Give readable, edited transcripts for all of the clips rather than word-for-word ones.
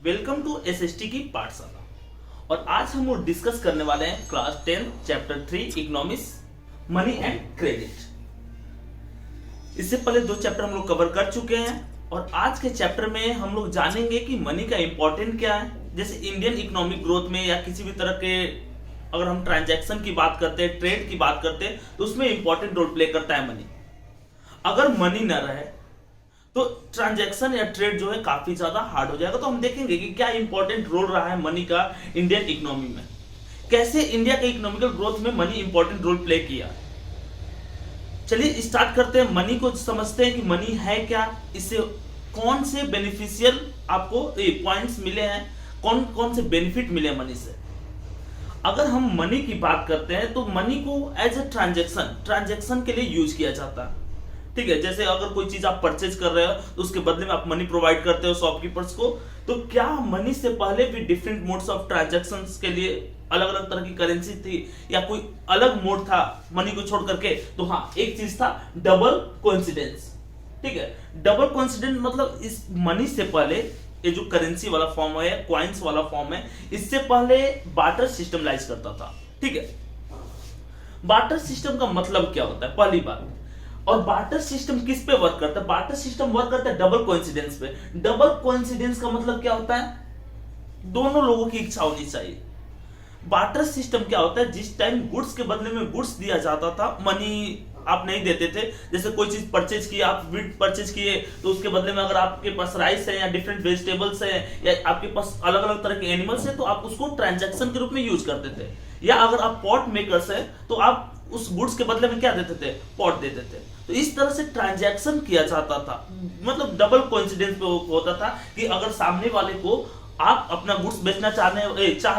Welcome to SST की पाठशाला। और आज हम लोग डिस्कस करने वाले हैं class 10 chapter 3 economics money and credit. इससे पहले दो चैप्टर हम लोग कवर कर चुके हैं और आज के चैप्टर में हम लोग जानेंगे कि मनी का इंपॉर्टेंट क्या है। जैसे इंडियन इकोनॉमिक ग्रोथ में या किसी भी तरह के अगर हम ट्रांजैक्शन की बात करते हैं, ट्रेड की बात करते हैं, तो उसमें इंपॉर्टेंट रोल प्ले करता है मनी। अगर मनी न रहे तो ट्रांजैक्शन या ट्रेड जो है काफी ज्यादा हार्ड हो जाएगा। तो हम देखेंगे कि क्या इंपॉर्टेंट रोल रहा है मनी का इंडियन इकोनॉमी में, कैसे इंडिया के इकोनॉमिकल ग्रोथ में मनी इंपॉर्टेंट रोल प्ले किया। चलिए स्टार्ट करते हैं। मनी को समझते हैं कि मनी है क्या, इससे कौन से बेनिफिशियल आपको पॉइंट्स मिले हैं, कौन कौन से बेनिफिट मिले मनी से। अगर हम मनी की बात करते हैं तो मनी को एज ए ट्रांजैक्शन के लिए यूज किया जाता है। ठीक है, जैसे अगर कोई चीज आप परचेज कर रहे हो तो उसके बदले में आप मनी प्रोवाइड करते हो शॉपकीपर्स को। तो क्या मनी से पहले भी डिफरेंट मोड्स ऑफ ट्रांजैक्शंस के लिए अलग अलग तरह की करेंसी थी या कोई अलग मोड था मनी को छोड़ करके? तो हाँ, एक चीज था डबल कोइंसिडेंस। ठीक है, डबल कोइंसिडेंस मतलब इस मनी से पहले ये जो करेंसी वाला फॉर्म है, क्वाइंस वाला फॉर्म है, इससे पहले बार्टर सिस्टम लाइज करता था। ठीक है, बार्टर सिस्टम का मतलब क्या होता है पहली बात, और बार्टर सिस्टम किस पे वर्क करता है? बार्टर सिस्टम वर्क करता है डबल कोइंसिडेंस पे। डबल कोइंसिडेंस का मतलब क्या होता है? दोनों लोगों की इच्छा होनी चाहिए। बार्टर सिस्टम क्या होता है? जिस टाइम गुड्स के बदले में गुड्स दिया जाता था, मनी आप नहीं देते थे। जैसे कोई चीज परचेज किया, आप व्हीट परचेज किए, तो उसके बदले में अगर आपके पास राइस है या डिफरेंट वेजिटेबल्स है या आपके पास अलग अलग तरह के एनिमल्स है, तो आप उसको ट्रांजैक्शन के रूप में यूज करते थे। या अगर आप पॉट मेकर्स है तो आप उस गुड्स के बदले में क्या देते थे? पॉट देते थे। तो इस तरह से ट्रांजैक्शन किया जाता था। मतलब डबल कोइंसिडेंस पे होता था कि अगर सामने वाले को आप अपना गुड्स बेचना चाह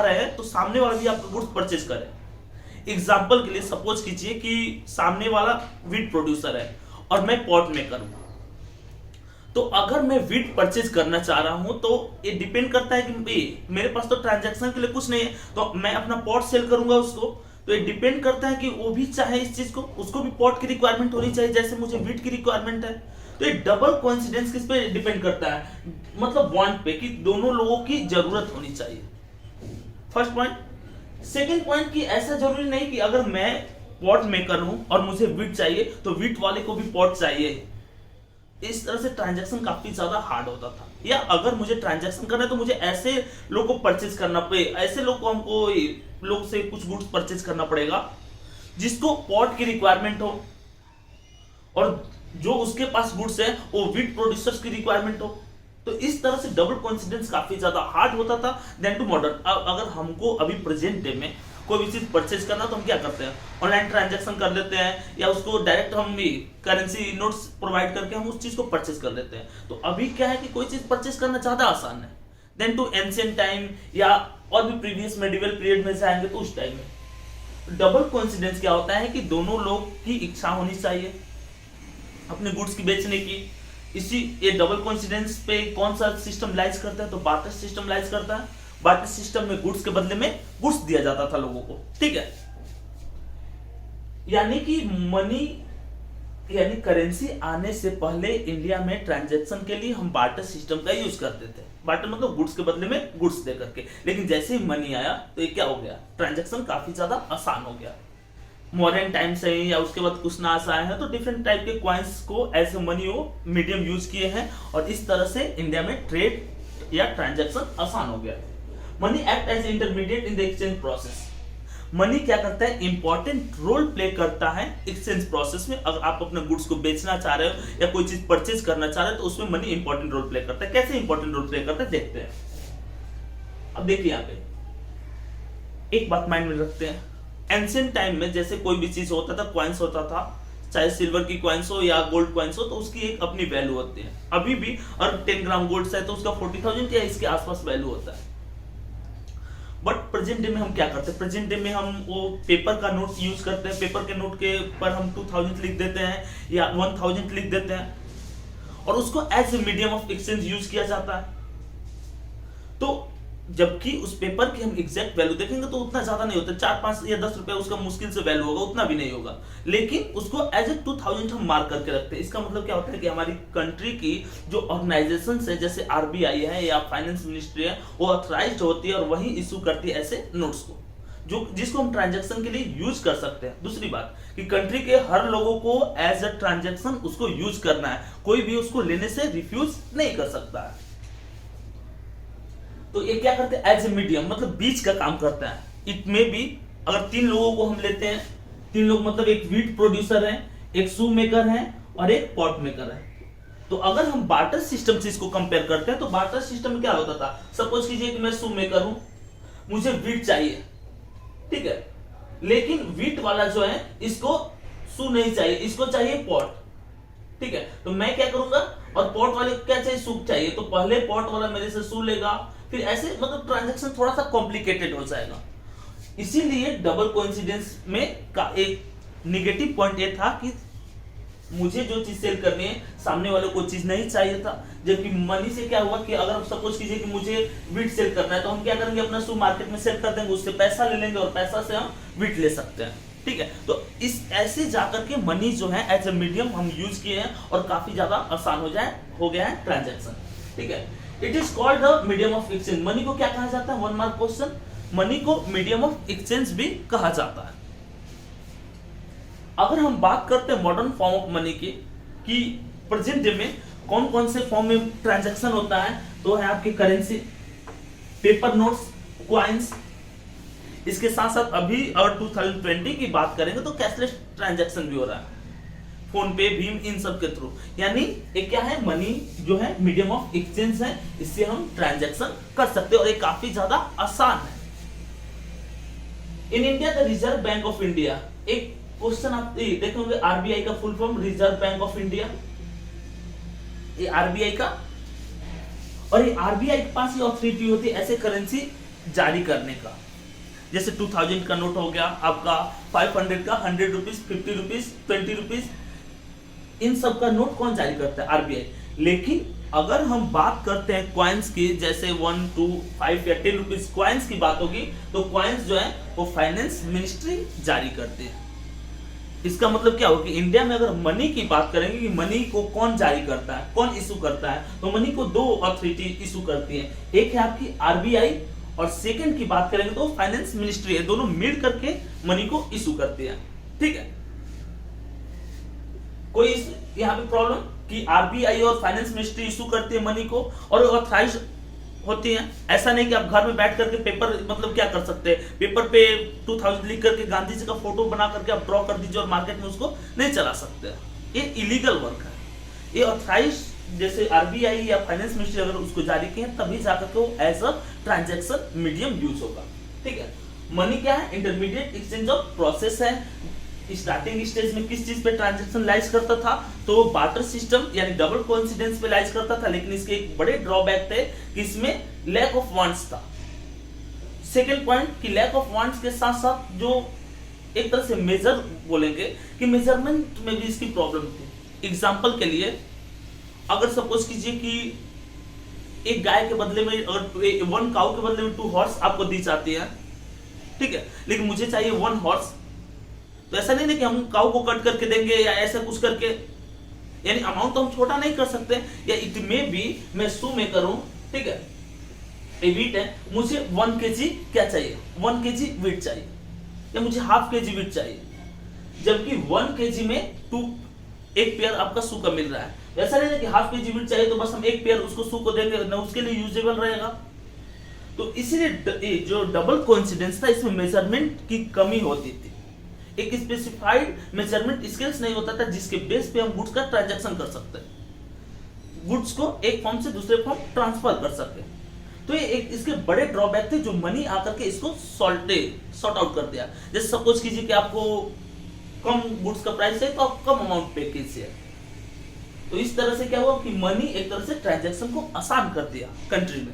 रहे हैं तो सामने वाला भी आपका गुड्स परचेज करे। एग्जांपल के लिए सपोज कीजिए कि सामने वाला व्हीट प्रोड्यूसर है और मैं पॉट मेकर हूं। तो अगर मैं व्हीट परचेज करना चाह रहा हूं तो ये डिपेंड करता है कि मेरे पास तो ट्रांजैक्शन के लिए कुछ नहीं है, तो मैं अपना पॉट सेल करूंगा उसको। तो ये डिपेंड करता है कि वो भी चाहे इस चीज को, उसको भी पॉट की रिक्वायरमेंट होनी चाहिए जैसे मुझे व्हीट की रिक्वायरमेंट है। तो ये डबल कोइंसिडेंस किस पे डिपेंड करता है? मतलब बॉन्ड पे, कि दोनों लोगों की जरूरत होनी चाहिए। First point. सेकंड पॉइंट कि ऐसा जरूरी नहीं कि अगर मैं पॉट मेकर हूं और मुझे व्हीट चाहिए तो व्हीट वाले को भी पॉट चाहिए। इस तरह से ट्रांजैक्शन काफी ज्यादा हार्ड होता था। या अगर मुझे ट्रांजैक्शन करना है तो मुझे ऐसे लोग को परचेज करना पड़े, ऐसे लोग को हमको लोग से कुछ गुड्स परचेज करना पड़ेगा जिसको पॉट की रिक्वायरमेंट हो, और जो उसके पास गुड्स है वो व्हीट प्रोड्यूसर्स की रिक्वायरमेंट हो। तो इस तरह से डबल कोइंसिडेंस काफी ज्यादा हार्ड होता था देन टू मॉडर्न। अगर हमको अभी प्रेजेंट डे में कोई भी चीज परचेज करना तो हम क्या करते हैं? ऑनलाइन ट्रांजैक्शन कर लेते हैं या उसको डायरेक्ट हम भी करेंसी नोट्स प्रोवाइड करके हम उस चीज को परचेज कर लेते हैं। तो अभी क्या है कि कोई चीज परचेज करना ज्यादा आसान है देन टू एंशिएंट टाइम या और भी प्रीवियस मेडिवल पीरियड में जाएंगे तो उस टाइम में। डबल कोइंसिडेंस क्या होता है कि दोनों लोग की इच्छा होनी चाहिए अपने गुड्स की बेचने की। इसी ये डबल कोइंसिडेंस पे कौन सा सिस्टम लाइज करता है? तो बार्टर सिस्टम लाइज करता है। बार्टर सिस्टम में गुड्स के बदले में गुड्स दिया जाता था लोगों को। ठीक है, यानी कि मनी यानी करेंसी आने से पहले इंडिया में ट्रांजैक्शन के लिए हम बार्टर सिस्टम का यूज करते थे। बार्टर मतलब गुड्स के बदले में गुड्स दे करके। लेकिन जैसे ही मनी आया तो ये क्या हो गया? ट्रांजैक्शन काफी ज्यादा आसान हो गया। मॉडर्न टाइम से या उसके बाद कुछ नास आए हैं तो डिफरेंट टाइप के क्वाइंस को एज ए मनी वो मीडियम यूज किए हैं और इस तरह से इंडिया में ट्रेड या ट्रांजैक्शन आसान हो गया। Money act as intermediate in the exchange process. Money क्या करता है? इंपॉर्टेंट रोल प्ले करता है एक्सचेंज प्रोसेस में। अगर आप अपने गुड्स को बेचना चाह रहे हो या कोई चीज परचेज करना चाह रहे हो तो उसमें मनी इंपॉर्टेंट रोल प्ले करता है। कैसे इंपॉर्टेंट रोल प्ले करता है देखते हैं। अब देखिए यहाँ पे एक बात माइंड में रखते हैं। एंशिएंट टाइम में जैसे कोई भी चीज होता था, क्वाइंस होता था, चाहे सिल्वर की क्वाइंस हो या गोल्ड क्वाइंस हो, तो उसकी एक अपनी वैल्यू होती है। अभी भी अगर 10 ग्राम गोल्ड है तो उसका 40,000 या इसके आसपास वैल्यू होता है। बट प्रेजेंट डे में हम क्या करते हैं? प्रेजेंट डे में हम वो पेपर का नोट यूज करते हैं। पेपर के नोट के पर हम 2000 लिख देते हैं या 1000 लिख देते हैं और उसको as a medium of exchange use किया जाता है। तो जबकि उस पेपर की हम एग्जैक्ट वैल्यू देखेंगे तो उतना ज्यादा नहीं होता, 4 5 या 10 रुपए उसका मुश्किल से वैल्यू होगा, उतना भी नहीं होगा, लेकिन उसको एज ए 2000 हम मार्क करके रखते हैं। इसका मतलब क्या होता है कि हमारी कंट्री की जो ऑर्गेनाइजेशन है जैसे आरबीआई है या फाइनेंस मिनिस्ट्री है, वो ऑथराइज्ड होती है और वही इशू करती है ऐसे नोट्स को, जो जिसको हम ट्रांजैक्शन के लिए यूज कर सकते हैं। दूसरी बात कि कंट्री के हर लोगों को एज अ ट्रांजैक्शन उसको यूज करना है, कोई भी उसको लेने से रिफ्यूज नहीं कर सकता है। तो ये क्या करते हैं, एज ए मीडियम मतलब बीच का काम करता है। इट में भी अगर 3 लोगों को हम लेते हैं, 3 लोग मतलब एक वीट प्रोड्यूसर है, एक शू मेकर है और एक पॉट मेकर है। तो अगर हम बार्टर सिस्टम से इसको कंपेयर करते हैं तो बार्टर सिस्टम में क्या होता था, सपोज कीजिए कि मैं शू मेकर हूं, मुझे वीट चाहिए, ठीक है, लेकिन वीट वाला जो है इसको शू नहीं चाहिए, इसको चाहिए पॉट, ठीक है, तो मैं क्या करूंगा, और पॉट वाले को क्या चाहिए, शू चाहिए, तो पहले पॉट वाला मेरे से शू लेगा, फिर ऐसे मतलब ट्रांजैक्शन थोड़ा सा कॉम्प्लिकेटेड हो जाएगा। इसीलिए डबल कोइंसिडेंस में का एक निगेटिव पॉइंट ये था कि मुझे जो चीज सेल करनी है सामने वाले को चीज नहीं चाहिए था। जबकि मनी से क्या हुआ कि अगर सपोज कीजिए कि मुझे वीट सेल करना है तो हम क्या करेंगे, अपना शू मार्केट में सेल कर देंगे, उससे पैसा ले लेंगे और पैसा से हम वीट ले सकते हैं, ठीक है। तो इस ऐसे जाकर के मनी जो है एज ए मीडियम हम यूज किए हैं और काफी ज्यादा आसान हो गया है ट्रांजैक्शन, ठीक है। It is called the medium of exchange. Money को क्या कहा जाता है, 1 मार्क क्वेश्चन, मनी को मीडियम ऑफ एक्सचेंज भी कहा जाता है। अगर हम बात करते हैं मॉडर्न फॉर्म ऑफ मनी की कि प्रेजेंट डे में कौन कौन से फॉर्म में ट्रांजैक्शन होता है, तो है आपकी करेंसी, पेपर नोट्स, क्वाइंस, इसके साथ साथ अभी अगर 2020 की बात करेंगे तो कैशलेस ट्रांजैक्शन भी हो रहा है, फोन पे, भीम, इन सब के थ्रू। यानी एक क्या है, मनी जो है मीडियम ऑफ एक्सचेंज है, इससे हम ट्रांजैक्शन कर सकते हैं और ये काफी ज्यादा आसान है। In India the reserve bank of India, एक क्वेश्चन आप देखोगे, आरबीआई का full form reserve bank of India, ये आरबीआई का, और ये आरबीआई के पास ही ऑथोरिटी होती है ऐसे करेंसी जारी करने का। जैसे 2000 का नोट हो गया आपका, 500 का, 100 रुपीज, 50 रुपीज, 20 रुपीज, इन सब का नोट कौन जारी करता है, आरबीआई। लेकिन अगर हम बात करते हैं क्वाइंस की, जैसे 1, 2, 5 या 10 रुपीज क्वाइंस की बात होगी, तो क्वाइंस जो है वो फाइनेंस मिनिस्ट्री जारी करती है। इसका मतलब क्या होगा कि इंडिया में अगर मनी की बात करेंगे कि मनी को कौन जारी करता है, कौन इशू करता है, तो मनी को 2 अथॉरिटी इशू करती है, एक है आपकी आरबीआई और सेकंड की बात करेंगे तो फाइनेंस मिनिस्ट्री है। दोनों मिल करके मनी को इशू करती है, ठीक है। कोई यहाँ पे प्रॉब्लम कि आरबीआई और फाइनेंस मिनिस्ट्री इशू करती है मनी को और ऑथराइज होती हैं। ऐसा नहीं कि आप घर में बैठ करके पेपर मतलब क्या कर सकते हैं, पेपर पे 2000 लिख करके गांधी जी का फोटो बना करके आप ड्रॉ कर दीजिए और मार्केट में उसको नहीं चला सकते, ये इलीगल वर्क है। ये ऑथराइज जैसे आरबीआई या फाइनेंस मिनिस्ट्री अगर उसको जारी किए तभी जाकर के वो as a transaction medium use होगा, ठीक है। मनी क्या है, इंटरमीडिएट एक्सचेंज ऑफ प्रोसेस है। स्टार्टिंग स्टेज में किस चीज पे ट्रांजैक्शन लाइज करता था, तो बार्टर सिस्टम यानी डबल कोइंसिडेंस पे लाइज करता था, लेकिन इसके एक बड़े ड्रॉबैक थे कि इसमें लैक ऑफ वांट्स था। सेकंड पॉइंट कि लैक ऑफ वांट्स के साथ साथ जो एक तरह से मेजर बोलेंगे कि मेजरमेंट में भी इसकी प्रॉब्लम थी। एग्जांपल के लिए अगर सपोज कीजिए कि एक गाय के बदले में अगर 1 काऊ के बदले में 2 हॉर्स आपको दी जाती है, ठीक है, लेकिन मुझे चाहिए 1 हॉर्स, तो ऐसा नहीं है कि हम काऊ को कट करके देंगे या ऐसा कुछ करके, यानी अमाउंट तो हम छोटा नहीं कर सकते। या इट में भी मैं शू में करूं, ठीक है, ये वीट है, मुझे 1 kg क्या चाहिए, 1 kg वीट चाहिए या मुझे ½ kg वीट चाहिए, जबकि 1 kg में 2 एक पेयर आपका शू का मिल रहा है। ऐसा नहीं है कि ½ kg वीट चाहिए तो बस हम एक पेयर उसको शू को देंगे ना, उसके लिए यूजेबल रहेगा। तो इसीलिए जो डबल कोइंसिडेंस था इसमें मेजरमेंट की कमी होती थी, एक स्पेसिफाइड मेजरमेंट स्केल्स नहीं होता था जिसके बेस पे हम गुड्स का ट्रांजैक्शन कर सकते हैं, गुड्स को एक फॉर्म से दूसरे फॉर्म ट्रांसफर कर सकते हैं। तो ये एक इसके बड़े ड्रॉबैक थे जो मनी आकर के इसको सॉर्ट आउट कर दिया। जैसे सपोज कीजिए कि आपको कम गुड्स का प्राइस है तो आप कम अमाउंट पे कीजिए, तो इस तरह से क्या हुआ कि मनी एक तरह से ट्रांजैक्शन को आसान कर दिया कंट्री में।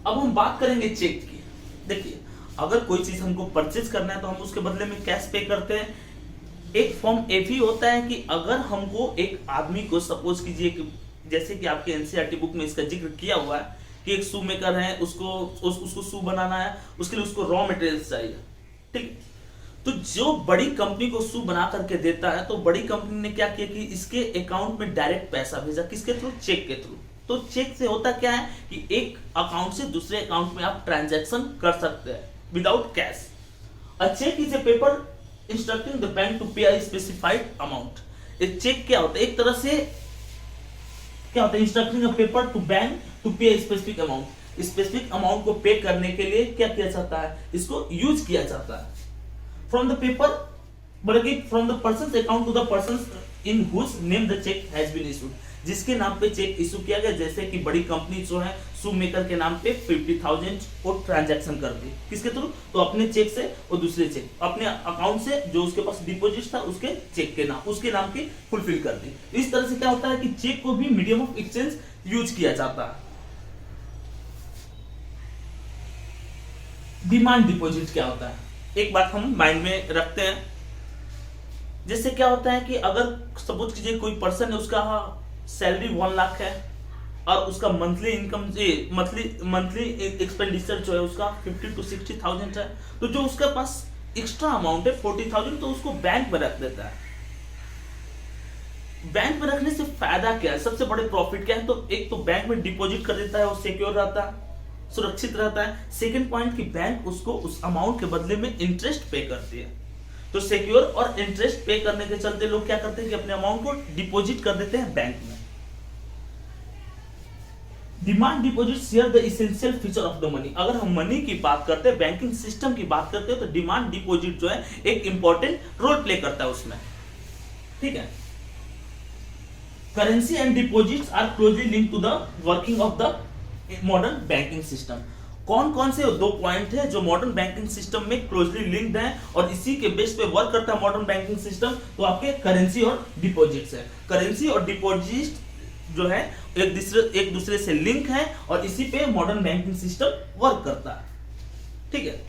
अब हम बात करेंगे चेक की। देखिए अगर कोई चीज हमको परचेज करना है तो हम उसके बदले में कैश पे करते हैं। एक फॉर्म ए भी होता है कि अगर हमको एक आदमी को सपोज कीजिए कि जैसे कि आपके एनसीईआरटी बुक में इसका जिक्र किया हुआ है कि एक शू मेकर है, उसको शू बनाना है, उसके लिए उसको रॉ मटेरियल्स चाहिए, ठीक। तो जो बड़ी कंपनी को शू बना करके देता है, तो बड़ी कंपनी ने क्या किया कि इसके अकाउंट में डायरेक्ट पैसा भेजा, किसके थ्रू? चेक के थ्रू। तो चेक से होता क्या है कि एक अकाउंट से दूसरे अकाउंट में आप ट्रांजैक्शन कर सकते हैं without cash. A cheque is a paper instructing the bank to pay a specified amount. एक चेक क्या होता है? एक तरह से क्या होता है? Instructing a paper to bank to pay a specific amount. Specific amount को पे करने के लिए क्या किया जाता है? इसको यूज किया जाता है। फ्रॉम द पेपर, बल्कि from the persons account to the persons in whose name the cheque has been issued. जिसके नाम पे चेक इशू किया गया, जैसे कि बड़ी कंपनी जो है शू मेकर के नाम पे 50,000 को ट्रांजैक्शन कर दी, किसके थ्रू? तो अपने चेक से और दूसरे चेक, अपने अकाउंट से जो उसके पास डिपॉजिट था उसके चेक के नाम, उसके नाम की फुलफिल कर दी। इस तरह से क्या होता है कि चेक को भी मीडियम ऑफ एक्सचेंज यूज किया जाता है। डिमांड डिपॉजिट क्या होता है? एक बात हम माइंड में रखते हैं, जैसे क्या होता है कि अगर सपोज कीजिए कोई पर्सन है, उसका सैलरी 1 लाख है और उसका मंथली इनकम मंथली एक्सपेंडिचर जो है उसका 50 to 60,000 है, तो जो उसके पास एक्स्ट्रा अमाउंट है 40,000, तो उसको बैंक में रख देता है। बैंक में रखने से फायदा क्या है? सबसे बड़े प्रॉफिट क्या है? तो एक तो बैंक में डिपॉजिट कर देता है और सिक्योर रहता है, सुरक्षित रहता है। सेकंड पॉइंट कि बैंक उसको उस अमाउंट के बदले में इंटरेस्ट पे करती है। तो सिक्योर और इंटरेस्ट पे करने के चलते लोग क्या करते हैं कि अपने अमाउंट को डिपॉजिट कर देते हैं बैंक में। Demand deposit share the essential feature of the money. अगर हम मनी की बात करते हैं, बैंकिंग सिस्टम की बात करते हैं, तो डिमांड डिपॉजिट जो है एक इंपॉर्टेंट रोल प्ले करता है उसमें, ठीक है। Currency and deposits are closely linked to the working of the modern banking system. कौन कौन से 2 पॉइंट है जो मॉडर्न बैंकिंग सिस्टम में क्लोजली लिंक्ड हैं और इसी के बेस पे वर्क करता है मॉडर्न बैंकिंग सिस्टम? तो आपके करेंसी और डिपॉजिट्स है। करेंसी और डिपॉजिट जो है एक दूसरे से लिंक है और इसी पे मॉडर्न बैंकिंग सिस्टम वर्क करता है, ठीक है।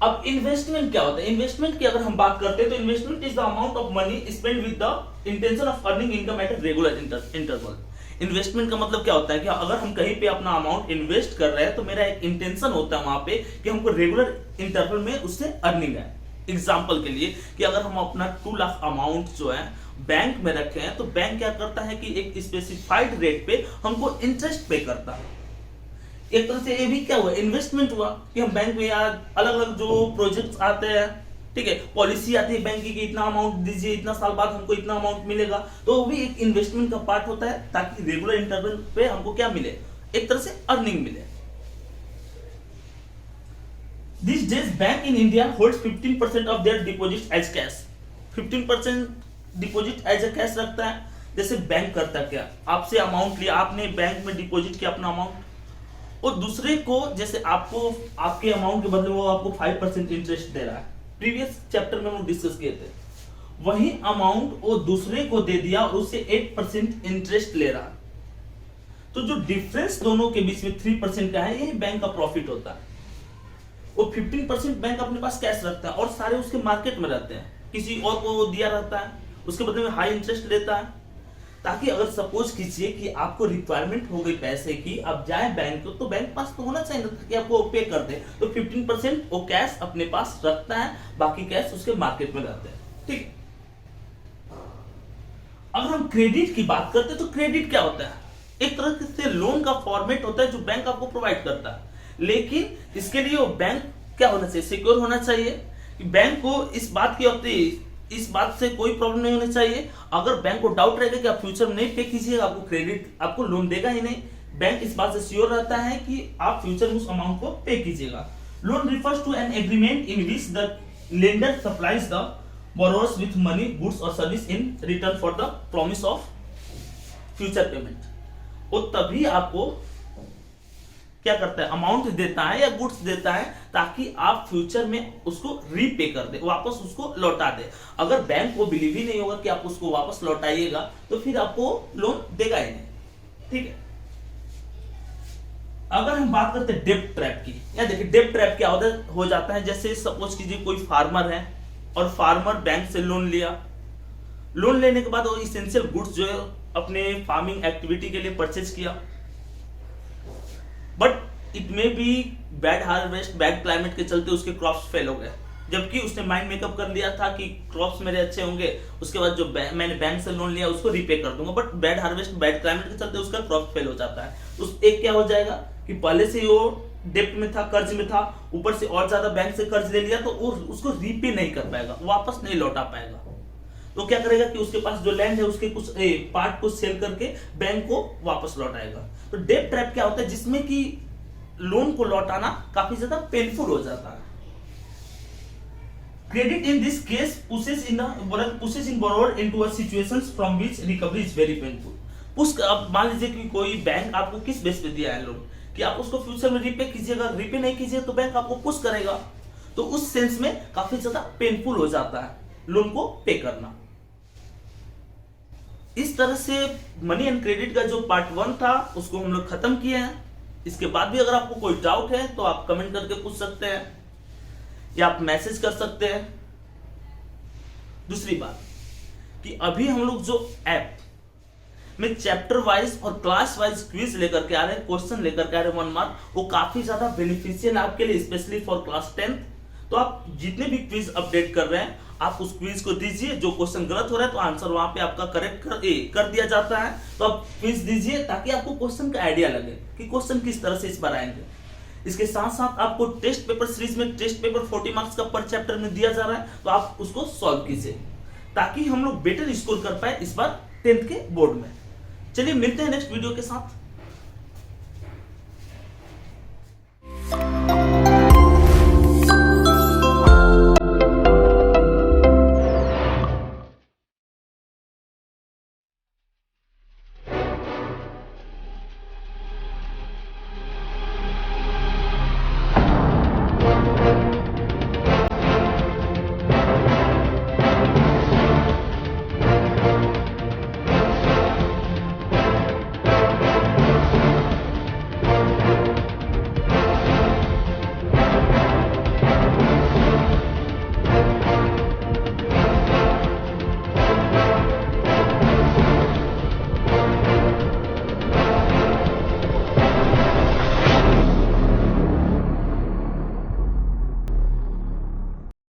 अब इन्वेस्टमेंट क्या होता है? इन्वेस्टमेंट की अगर हम बात करते हैं तो investment is the amount of money spend with the intention of earning income at a regular interval. Investment का मतलब क्या होता है कि अगर हम कहीं पे अपना अमाउंट इन्वेस्ट कर रहे हैं तो मेरा एक इंटेंशन होता है वहां पे कि हमको रेगुलर इंटरवल में उससे अर्निंग है। एग्जांपल के लिए कि अगर हम अपना 2 लाख अमाउंट जो है बैंक में रखे हैं, तो बैंक क्या करता है कि एक स्पेसिफाइड रेट पे हमको इंटरेस्ट पे करता है। एक तरह से ये भी क्या हुआ? इन्वेस्टमेंट हुआ कि हम बैंक में अलग अलग जो प्रोजेक्ट्स आते हैं, ठीक है, पॉलिसी आती है बैंक की कि इतना अमाउंट दीजिए, इतना साल बाद हमको इतना अमाउंट मिलेगा, तो वो भी एक इन्वेस्टमेंट का पार्ट होता है ताकि रेगुलर इंटरवल पे हमको क्या मिले? एक तरह से अर्निंग मिले। These days bank in India holds 15% of their deposit as cash. 15% deposit as a cash रखता है। जैसे बैंक करता क्या? आपसे अमाउंट लिया, आपने बैंक में डिपॉजिट किया अपना अमाउंट, और दूसरे को जैसे आपको आपके अमाउंट के बदले वो आपको 5% इंटरेस्ट दे रहा है। प्रीवियस चैप्टर में हम डिस्कस किए थे। वही अमाउंट वो दूसरे को दे दिया और उससे 8% इंटरेस्ट ले रहा है। तो जो डिफरेंस दोनों के बीच में 3% का है, यही बैंक का प्रॉफिट होता है। वो 15% बैंक अपने पास कैश रखता है और सारे उसके मार्केट में रहते हैं, किसी और को दिया रहता है, उसके बदले में हाई इंटरेस्ट लेता है, ताकि अगर सपोज कीजिए कि आपको रिक्वायरमेंट हो गई पैसे की, अब जाए बैंक तो बैंक पास तो होना चाहिए कि आपको पे कर दे। तो 15% वो कैश अपने पास रखता है, बाकी कैश उसके मार्केट में रहते हैं, ठीक। अगर हम क्रेडिट की बात करते हैं तो क्रेडिट क्या होता है? एक तरह से लोन का फॉर्मेट होता है जो बैंक आपको प्रोवाइड करता है, लेकिन इसके लिए वो बैंक क्या होना चाहिए? सिक्योर होना चाहिए कि बैंक को इस बात से कोई प्रॉब्लम नहीं होनी चाहिए। अगर बैंक को डाउट रहेगा कि आप फ्यूचर में नहीं पे कीजिएगा, आपको क्रेडिट आपको लोन देगा ही नहीं, बैंक इस बात से श्योर रहता है कि आप फ्यूचर में उस अमाउंट को पे कीजिएगा। Loan refers to an agreement in which the lender supplies the borrowers with money, goods और service in return for the promise of future payment. वो तभी आपको क्या करता है? अमाउंट देता है या गुड्स देता है ताकि आप फ्यूचर में उसको रीपे कर दे, वापस उसको लौटा दे। अगर बैंक को बिलीव ही नहीं होगा कि आप उसको वापस लौटाइएगा तो फिर आपको लोन देगा ही नहीं, ठीक है। अगर हम बात करते हैं डेब्ट ट्रैप की, या देखिए डेब्ट ट्रैप क्या हो जाता है, जैसे सपोज कीजिए कोई फार्मर है और फार्मर बैंक से लोन लिया, लोन लेने के बाद वो इसेंशियल गुड्स जो है अपने फार्मिंग एक्टिविटी के लिए परचेज किया, but it may be bad harvest, bad climate के चलते उसके क्रॉप्स फेल हो गए, जबकि उसने माइंड मेकअप कर लिया था कि क्रॉप्स मेरे अच्छे होंगे, उसके बाद जो मैंने बैंक से लोन लिया उसको रीपे कर दूंगा, but bad harvest, bad climate के चलते उसका क्रॉप फेल हो जाता है। उस एक क्या हो जाएगा कि पहले से वो डेप्ट में था, कर्ज में था, ऊपर से और ज्यादा बैंक से कर्ज ले लिया, तो उसको रीपे नहीं कर पाएगा, वापस नहीं लौटा पाएगा। तो क्या करेगा कि उसके पास जो लैंड है उसके कुछ पार्ट को सेल करके बैंक को वापस लौटाएगा। तो डेब्ट ट्रैप क्या होता है, जिसमें कि लोन को लौटाना काफी ज्यादा पेनफुल हो जाता है। Credit in this case pushes in borrower into a situations from which recovery is very painful। अब मान लीजिए कि कोई बैंक आपको किस बेस पे दिया है लोन कि आप उसको फ्यूचर में रीपे कीजिएगा, रीपे नहीं कीजिए तो बैंक आपको पुश करेगा, तो उस सेंस में काफी ज्यादा पेनफुल हो जाता है लोन को पे करना। इस तरह से मनी एंड क्रेडिट का जो पार्ट 1 था उसको हम लोग खत्म किए हैं। इसके बाद भी अगर आपको कोई डाउट है तो आप कमेंट करके पूछ सकते हैं या आप मैसेज कर सकते हैं। दूसरी बात कि अभी हम लोग जो ऐप में चैप्टर वाइज और क्लास वाइज क्विज लेकर के आ रहे हैं, क्वेश्चन लेकर के आ रहे हैं 1 मार्क, वो काफी ज्यादा बेनिफिशियल है आपके लिए, स्पेशली फॉर क्लास 10। तो आप जितने भी क्विज अपडेट कर रहे हैं आप उस क्विज को दीजिए, जो क्वेश्चन गलत हो रहा है तो आंसर वहां पे आपका करेक्ट कर दिया जाता है, तो आप क्विज दीजिए ताकि आपको क्वेश्चन का आइडिया लगे कि क्वेश्चन किस तरह से इस बार आएंगे। इसके साथ साथ आपको टेस्ट पेपर सीरीज में टेस्ट पेपर 40 मार्क्स का पर चैप्टर में दिया जा रहा है, तो आप उसको सॉल्व कीजिए ताकि हम लोग बेटर स्कोर कर पाए इस बार 10th के बोर्ड में। चलिए मिलते हैं नेक्स्ट वीडियो के साथ।